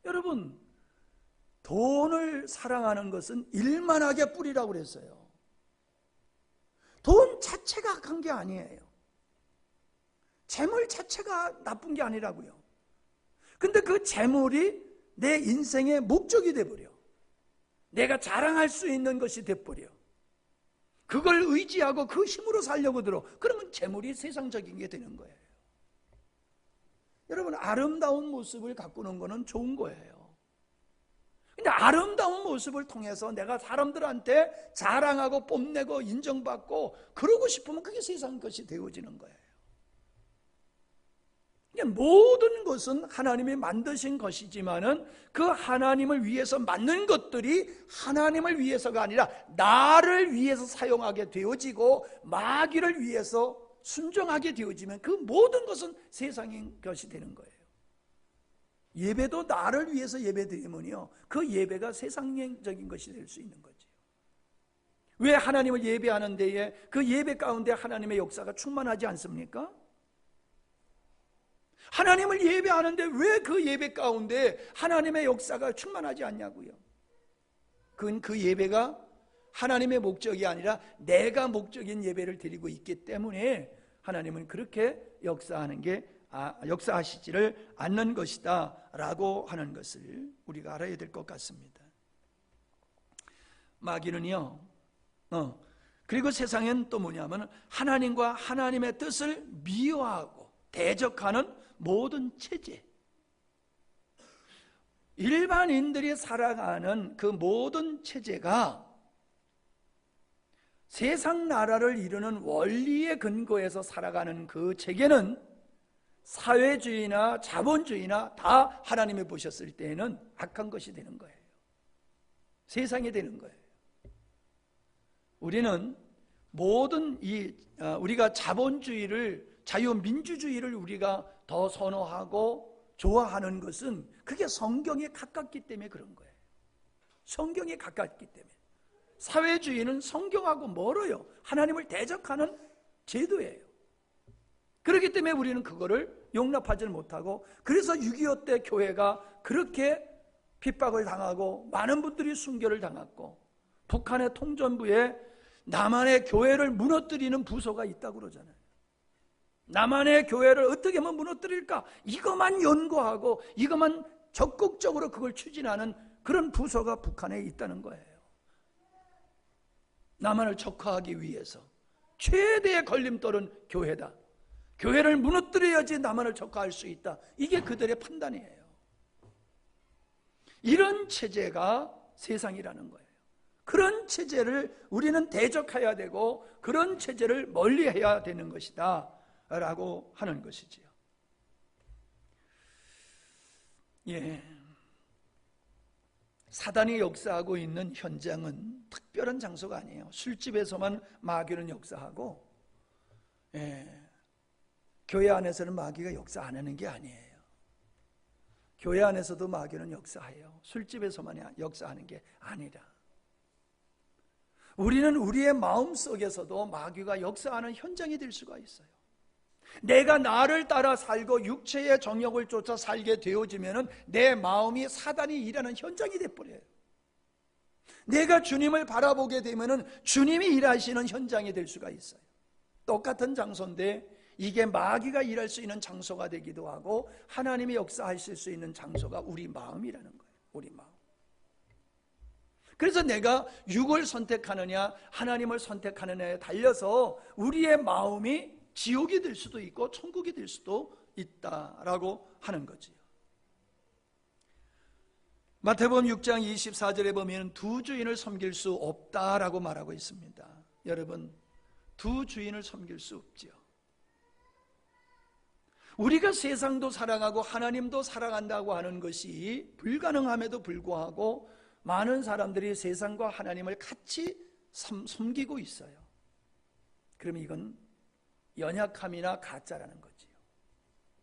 여러분, 돈을 사랑하는 것은 일만하게 뿌리라고 그랬어요. 돈 자체가 악한 게 아니에요. 재물 자체가 나쁜 게 아니라고요. 근데 그 재물이 내 인생의 목적이 돼버려. 내가 자랑할 수 있는 것이 돼버려. 그걸 의지하고 그 힘으로 살려고 들어. 그러면 재물이 세상적인 게 되는 거예요. 여러분, 아름다운 모습을 가꾸는 거는 좋은 거예요. 근데 아름다운 모습을 통해서 내가 사람들한테 자랑하고 뽐내고 인정받고 그러고 싶으면 그게 세상 것이 되어지는 거예요. 모든 것은 하나님이 만드신 것이지만은 그 하나님을 위해서 만든 것들이 하나님을 위해서가 아니라 나를 위해서 사용하게 되어지고 마귀를 위해서 순종하게 되어지면 그 모든 것은 세상인 것이 되는 거예요. 예배도 나를 위해서 예배드리면요, 그 예배가 세상적인 것이 될 수 있는 거죠. 왜 하나님을 예배하는 데에 그 예배 가운데 하나님의 역사가 충만하지 않습니까? 하나님을 예배하는데 왜 그 예배 가운데 하나님의 역사가 충만하지 않냐고요. 그건 그 예배가 하나님의 목적이 아니라 내가 목적인 예배를 드리고 있기 때문에 하나님은 그렇게 역사하시지를 않는 것이다 라고 하는 것을 우리가 알아야 될 것 같습니다. 마귀는요, 그리고 세상엔 또 뭐냐면 하나님과 하나님의 뜻을 미워하고 대적하는 모든 체제, 일반인들이 살아가는 그 모든 체제가 세상 나라를 이루는 원리에 근거해서 살아가는 그 체계는 사회주의나 자본주의나 다 하나님이 보셨을 때에는 악한 것이 되는 거예요. 세상이 되는 거예요. 우리는 모든 우리가 자본주의를, 자유민주주의를 우리가 더 선호하고 좋아하는 것은 그게 성경에 가깝기 때문에 그런 거예요. 성경에 가깝기 때문에. 사회주의는 성경하고 멀어요. 하나님을 대적하는 제도예요. 그렇기 때문에 우리는 그거를 용납하지 못하고, 그래서 6.25 때 교회가 그렇게 핍박을 당하고 많은 분들이 순교를 당했고, 북한의 통전부에 남한의 교회를 무너뜨리는 부서가 있다고 그러잖아요. 남한의 교회를 어떻게 하면 무너뜨릴까? 이것만 연구하고 이것만 적극적으로 그걸 추진하는 그런 부서가 북한에 있다는 거예요. 남한을 척화하기 위해서 최대의 걸림돌은 교회다. 교회를 무너뜨려야지 남한을 척화할 수 있다. 이게 그들의 판단이에요. 이런 체제가 세상이라는 거예요. 그런 체제를 우리는 대적해야 되고 그런 체제를 멀리해야 되는 것이다 라고 하는 것이지요. 예. 사단이 역사하고 있는 현장은 특별한 장소가 아니에요. 술집에서만 마귀는 역사하고, 교회 안에서는 마귀가 역사 안 하는 게 아니에요. 교회 안에서도 마귀는 역사해요. 술집에서만 역사하는 게 아니라. 우리는 우리의 마음속에서도 마귀가 역사하는 현장이 될 수가 있어요. 내가 나를 따라 살고 육체의 정욕을 쫓아 살게 되어지면 내 마음이 사단이 일하는 현장이 돼버려요. 내가 주님을 바라보게 되면 주님이 일하시는 현장이 될 수가 있어요. 똑같은 장소인데 이게 마귀가 일할 수 있는 장소가 되기도 하고 하나님이 역사하실 수 있는 장소가 우리 마음이라는 거예요. 우리 마음. 그래서 내가 육을 선택하느냐 하나님을 선택하느냐에 달려서 우리의 마음이 지옥이 될 수도 있고 천국이 될 수도 있다라고 하는 거지요. 마태복음 6장 24절에 보면 두 주인을 섬길 수 없다라고 말하고 있습니다. 여러분, 두 주인을 섬길 수 없지요. 우리가 세상도 사랑하고 하나님도 사랑한다고 하는 것이 불가능함에도 불구하고 많은 사람들이 세상과 하나님을 같이 섬기고 있어요. 그러면 이건 연약함이나 가짜라는 거지요.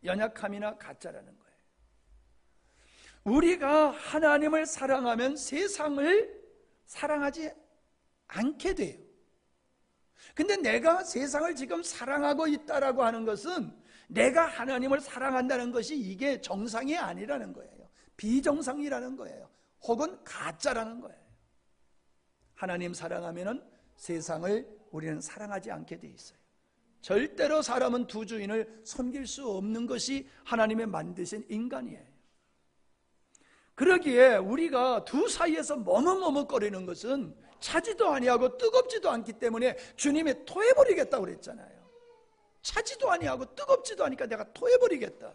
연약함이나 가짜라는 거예요. 우리가 하나님을 사랑하면 세상을 사랑하지 않게 돼요. 근데 내가 세상을 지금 사랑하고 있다라고 하는 것은 내가 하나님을 사랑한다는 것이 이게 정상이 아니라는 거예요. 비정상이라는 거예요. 혹은 가짜라는 거예요. 하나님 사랑하면은 세상을 우리는 사랑하지 않게 돼 있어요. 절대로 사람은 두 주인을 섬길 수 없는 것이 하나님의 만드신 인간이에요. 그러기에 우리가 두 사이에서 머뭇머뭇거리는 것은 차지도 아니하고 뜨겁지도 않기 때문에 주님이 토해버리겠다고 그랬잖아요. 차지도 아니하고 뜨겁지도 않으니까 내가 토해버리겠다.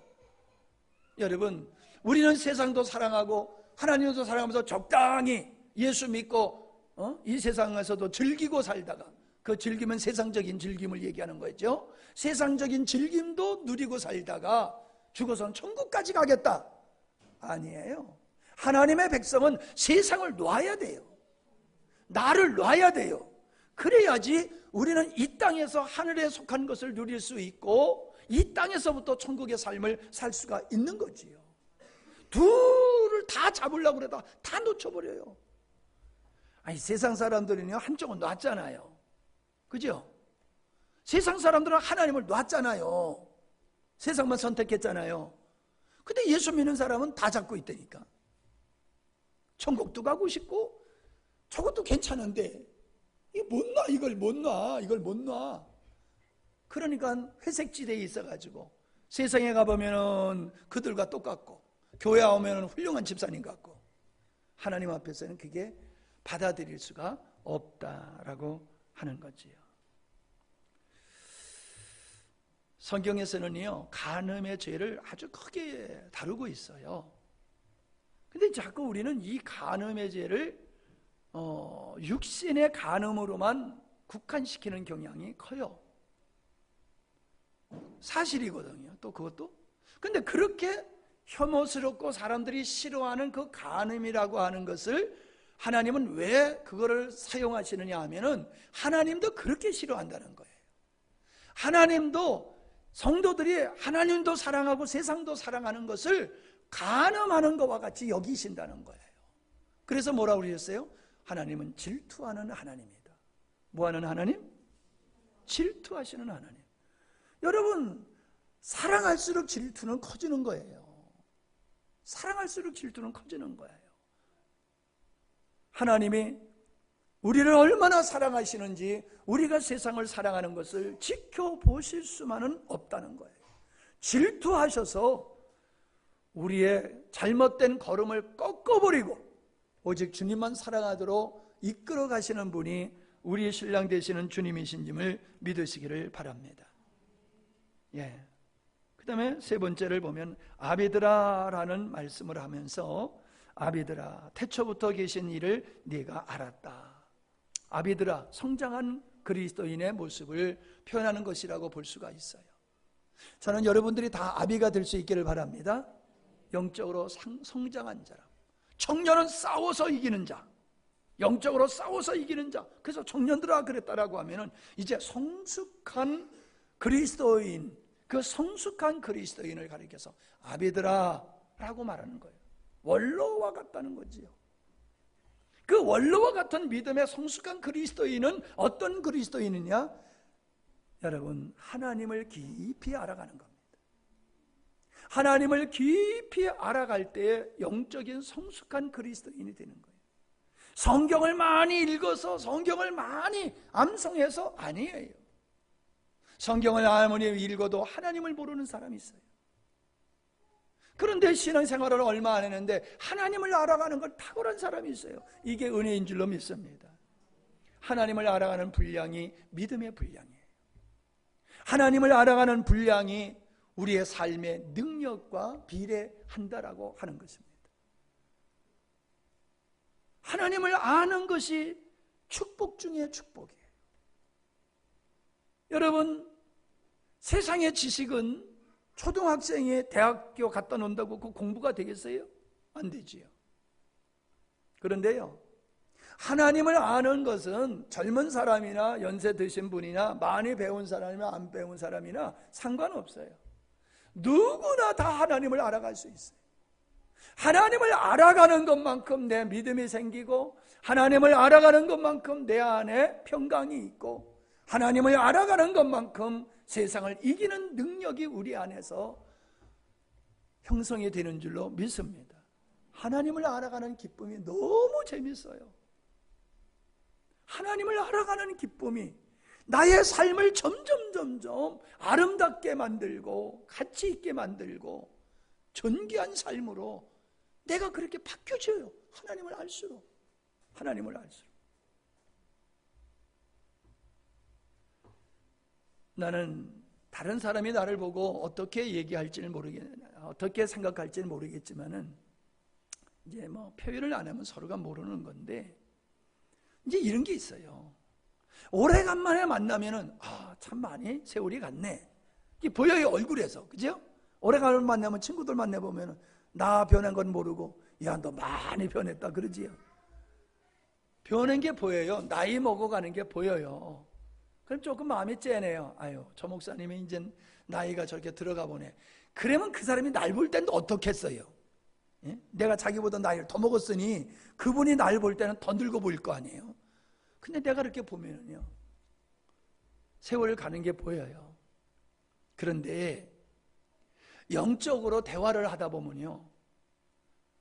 여러분, 우리는 세상도 사랑하고 하나님도 사랑하면서 적당히 예수 믿고 이 세상에서도 즐기고 살다가, 그 즐김은 세상적인 즐김을 얘기하는 거죠. 세상적인 즐김도 누리고 살다가 죽어서는 천국까지 가겠다. 아니에요. 하나님의 백성은 세상을 놔야 돼요. 나를 놔야 돼요. 그래야지 우리는 이 땅에서 하늘에 속한 것을 누릴 수 있고 이 땅에서부터 천국의 삶을 살 수가 있는 거지요. 둘을 다 잡으려고 그러다 다 놓쳐버려요. 아니, 세상 사람들은요, 한쪽은 놨잖아요. 그죠? 세상 사람들은 하나님을 놨잖아요. 세상만 선택했잖아요. 근데 예수 믿는 사람은 다 잡고 있다니까. 천국도 가고 싶고 저것도 괜찮은데 이게 못 놔, 이걸 못 놔. 그러니까 회색지대에 있어가지고 세상에 가보면은 그들과 똑같고 교회 오면은 훌륭한 집사님 같고 하나님 앞에서는 그게 받아들일 수가 없다라고 하는 거지요. 성경에서는요, 간음의 죄를 아주 크게 다루고 있어요. 근데 자꾸 우리는 이 간음의 죄를 육신의 간음으로만 국한시키는 경향이 커요. 사실이거든요. 또 그것도. 근데 그렇게 혐오스럽고 사람들이 싫어하는 그 간음이라고 하는 것을 하나님은 왜 그거를 사용하시느냐 하면은 하나님도 그렇게 싫어한다는 거예요. 하나님도 성도들이 하나님도 사랑하고 세상도 사랑하는 것을 간음하는 것과 같이 여기신다는 거예요. 그래서 뭐라고 그러셨어요? 하나님은 질투하는 하나님이다. 뭐하는 하나님? 질투하시는 하나님. 여러분, 사랑할수록 질투는 커지는 거예요. 사랑할수록 질투는 커지는 거예요. 하나님이 우리를 얼마나 사랑하시는지 우리가 세상을 사랑하는 것을 지켜보실 수만은 없다는 거예요. 질투하셔서 우리의 잘못된 걸음을 꺾어버리고 오직 주님만 사랑하도록 이끌어 가시는 분이 우리의 신랑 되시는 주님이신임을 믿으시기를 바랍니다. 예. 그 다음에 세 번째를 보면 아비드라라는 말씀을 하면서 아비드라, 태초부터 계신 이를 네가 알았다. 아비드라, 성장한 그리스도인의 모습을 표현하는 것이라고 볼 수가 있어요. 저는 여러분들이 다 아비가 될 수 있기를 바랍니다. 영적으로 성장한 자라. 청년은 싸워서 이기는 자, 영적으로 싸워서 이기는 자. 그래서 청년들아 그랬다라고 하면은 이제 성숙한 그리스도인, 그 성숙한 그리스도인을 가리켜서 아비드라라고 말하는 거예요. 원로와 같다는 거지요. 그 원로와 같은 믿음의 성숙한 그리스도인은 어떤 그리스도인이냐? 여러분, 하나님을 깊이 알아가는 겁니다. 하나님을 깊이 알아갈 때에 영적인 성숙한 그리스도인이 되는 거예요. 성경을 많이 읽어서 성경을 많이 암송해서 아니에요. 성경을 아무리 읽어도 하나님을 모르는 사람이 있어요. 그런데 신앙생활을 얼마 안 했는데 하나님을 알아가는 걸 탁월한 사람이 있어요. 이게 은혜인 줄로 믿습니다. 하나님을 알아가는 분량이 믿음의 분량이에요. 하나님을 알아가는 분량이 우리의 삶의 능력과 비례한다라고 하는 것입니다. 하나님을 아는 것이 축복 중에 축복이에요. 여러분, 세상의 지식은 초등학생이 대학교 갔다 논다고 그 공부가 되겠어요? 안 되지요. 그런데요, 하나님을 아는 것은 젊은 사람이나 연세 드신 분이나 많이 배운 사람이나 안 배운 사람이나 상관없어요. 누구나 다 하나님을 알아갈 수 있어요. 하나님을 알아가는 것만큼 내 믿음이 생기고, 하나님을 알아가는 것만큼 내 안에 평강이 있고, 하나님을 알아가는 것만큼 세상을 이기는 능력이 우리 안에서 형성이 되는 줄로 믿습니다. 하나님을 알아가는 기쁨이 너무 재밌어요. 하나님을 알아가는 기쁨이 나의 삶을 점점 아름답게 만들고 가치 있게 만들고 존귀한 삶으로 내가 그렇게 바뀌어져요. 하나님을 알수록. 나는 다른 사람이 나를 보고 어떻게 얘기할지는 어떻게 생각할지는 모르겠지만은 이제 뭐 표현을 안 하면 서로가 모르는 건데, 이제 이런 게 있어요. 오래간만에 만나면은 참 많이 세월이 갔네. 이게 보여요, 얼굴에서. 그죠? 오래간만에 만나면 친구들 만나보면은 나 변한 건 모르고 야, 너 많이 변했다 그러지요. 변한 게 보여요. 나이 먹어가는 게 보여요. 그럼 조금 마음이 째네요. 아유, 저 목사님이 이제 나이가 저렇게 들어가 보네. 그러면 그 사람이 날 볼 때는 어떻겠어요? 예? 내가 자기보다 나이를 더 먹었으니 그분이 날 볼 때는 더 늙어 보일 거 아니에요. 근데 내가 이렇게 보면은요, 세월 가는 게 보여요. 그런데 영적으로 대화를 하다 보면요,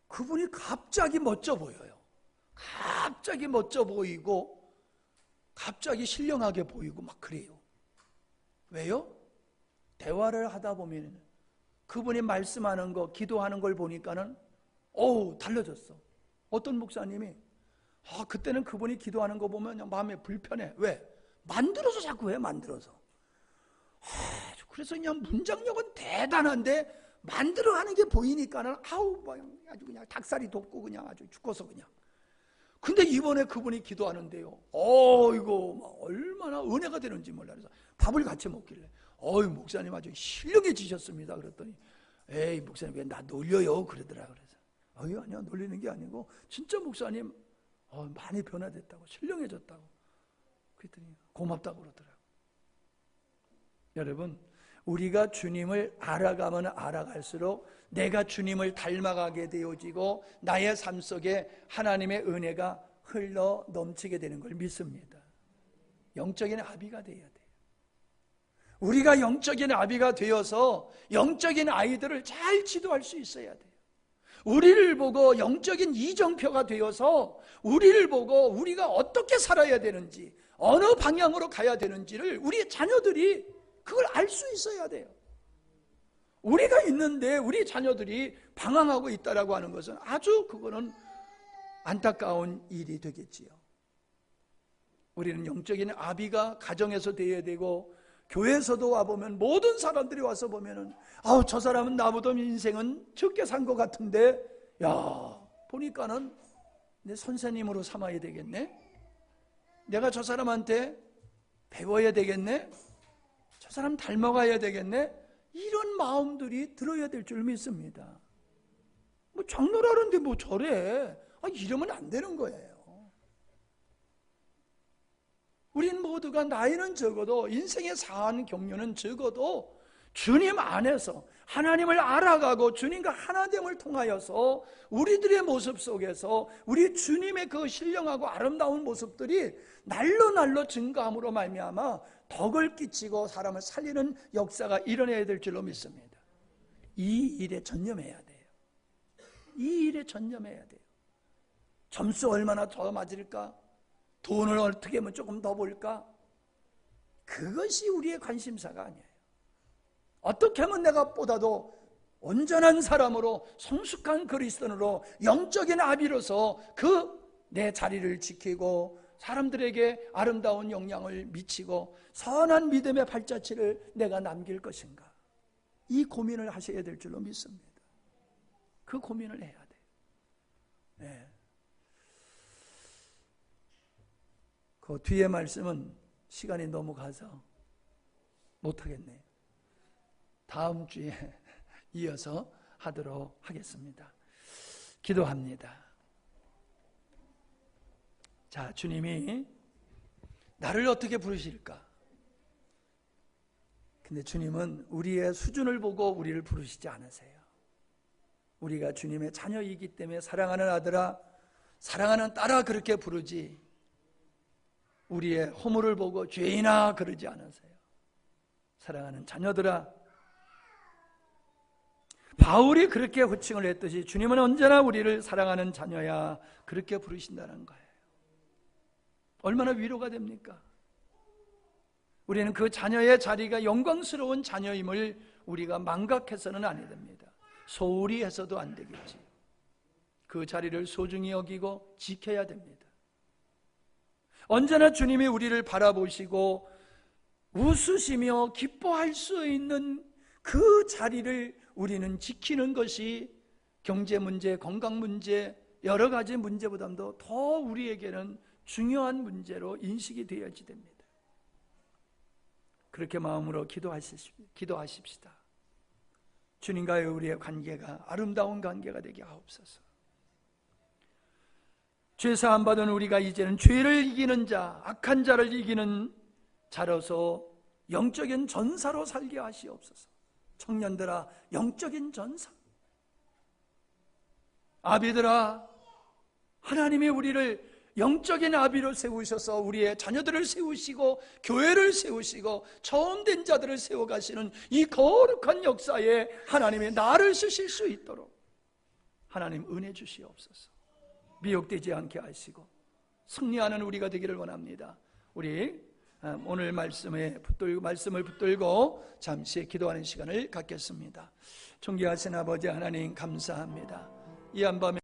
그분이 갑자기 멋져 보여요. 갑자기 멋져 보이고 갑자기 신령하게 보이고 막 그래요. 왜요? 대화를 하다 보면 그분이 말씀하는 거, 기도하는 걸 보니까는 달라졌어. 어떤 목사님이 그때는 그분이 기도하는 거 보면 마음에 불편해. 왜? 만들어서 자꾸 해, 만들어서. 그래서 그냥 문장력은 대단한데 만들어 하는 게 보이니까는 아주 그냥 닭살이 돋고 그냥 아주 죽어서 그냥. 근데 이번에 그분이 기도하는데요, 이거 얼마나 은혜가 되는지 몰라. 그래서 밥을 같이 먹길래 목사님 아주 신령해지셨습니다. 그랬더니 에이, 목사님 왜 나 놀려요? 그러더라. 그래서 아니야, 놀리는 게 아니고 진짜 목사님 많이 변화됐다고, 신령해졌다고. 그랬더니 고맙다고 그러더라고요. 여러분, 우리가 주님을 알아가면 알아갈수록 내가 주님을 닮아가게 되어지고 나의 삶 속에 하나님의 은혜가 흘러 넘치게 되는 걸 믿습니다. 영적인 아비가 되어야 돼요. 우리가 영적인 아비가 되어서 영적인 아이들을 잘 지도할 수 있어야 돼요. 우리를 보고 영적인 이정표가 되어서 우리를 보고 우리가 어떻게 살아야 되는지, 어느 방향으로 가야 되는지를 우리 자녀들이 그걸 알 수 있어야 돼요. 우리가 있는데 우리 자녀들이 방황하고 있다라고 하는 것은 아주 그거는 안타까운 일이 되겠지요. 우리는 영적인 아비가 가정에서 되어야 되고, 교회에서도 와보면 모든 사람들이 와서 보면은 저 사람은 나보다 인생은 적게 산 것 같은데, 보니까는 내 선생님으로 삼아야 되겠네, 내가 저 사람한테 배워야 되겠네, 저 사람 닮아가야 되겠네, 이런 마음들이 들어야 될 줄 믿습니다. 장로라는데 저래, 이러면 안 되는 거예요. 우린 모두가 나이는 적어도, 인생의 사한 경륜은 적어도 주님 안에서 하나님을 알아가고 주님과 하나됨을 통하여서 우리들의 모습 속에서 우리 주님의 그 신령하고 아름다운 모습들이 날로 증가함으로 말미암아 덕을 끼치고 사람을 살리는 역사가 일어나야 될 줄로 믿습니다. 이 일에 전념해야 돼요. 이 일에 전념해야 돼요. 점수 얼마나 더 맞을까? 돈을 어떻게 하면 조금 더 벌까? 그것이 우리의 관심사가 아니에요. 어떻게 하면 내가 보다도 온전한 사람으로, 성숙한 그리스도인으로, 영적인 아비로서 그 내 자리를 지키고 사람들에게 아름다운 영향을 미치고 선한 믿음의 발자취를 내가 남길 것인가, 이 고민을 하셔야 될 줄로 믿습니다. 그 고민을 해야 돼요. 네. 그 뒤에 말씀은 시간이 너무 가서 못하겠네요. 다음 주에 이어서 하도록 하겠습니다. 기도합니다. 자, 주님이 나를 어떻게 부르실까? 근데 주님은 우리의 수준을 보고 우리를 부르시지 않으세요. 우리가 주님의 자녀이기 때문에 사랑하는 아들아, 사랑하는 딸아 그렇게 부르지, 우리의 허물을 보고 죄인아 그러지 않으세요. 사랑하는 자녀들아. 바울이 그렇게 호칭을 했듯이 주님은 언제나 우리를 사랑하는 자녀야 그렇게 부르신다는 거예요. 얼마나 위로가 됩니까? 우리는 그 자녀의 자리가 영광스러운 자녀임을 우리가 망각해서는 안 됩니다. 소홀히 해서도 안 되겠지. 그 자리를 소중히 여기고 지켜야 됩니다. 언제나 주님이 우리를 바라보시고 웃으시며 기뻐할 수 있는 그 자리를 우리는 지키는 것이 경제 문제, 건강 문제, 여러 가지 문제보다도 더 우리에게는 중요한 문제로 인식이 되어야지 됩니다. 그렇게 마음으로 기도하십시다. 주님과의 우리의 관계가 아름다운 관계가 되게 하옵소서. 죄 사함 받은 우리가 이제는 죄를 이기는 자, 악한 자를 이기는 자로서 영적인 전사로 살게 하시옵소서. 청년들아, 영적인 전사. 아비들아, 하나님이 우리를 영적인 아비로 세우셔서 우리의 자녀들을 세우시고 교회를 세우시고 처음 된 자들을 세워가시는 이 거룩한 역사에 하나님이 나를 쓰실 수 있도록 하나님 은혜 주시옵소서. 미혹되지 않게 하시고 승리하는 우리가 되기를 원합니다. 우리 오늘 말씀을 붙들고 잠시 기도하는 시간을 갖겠습니다. 존귀하신 아버지 하나님 감사합니다. 이 한밤에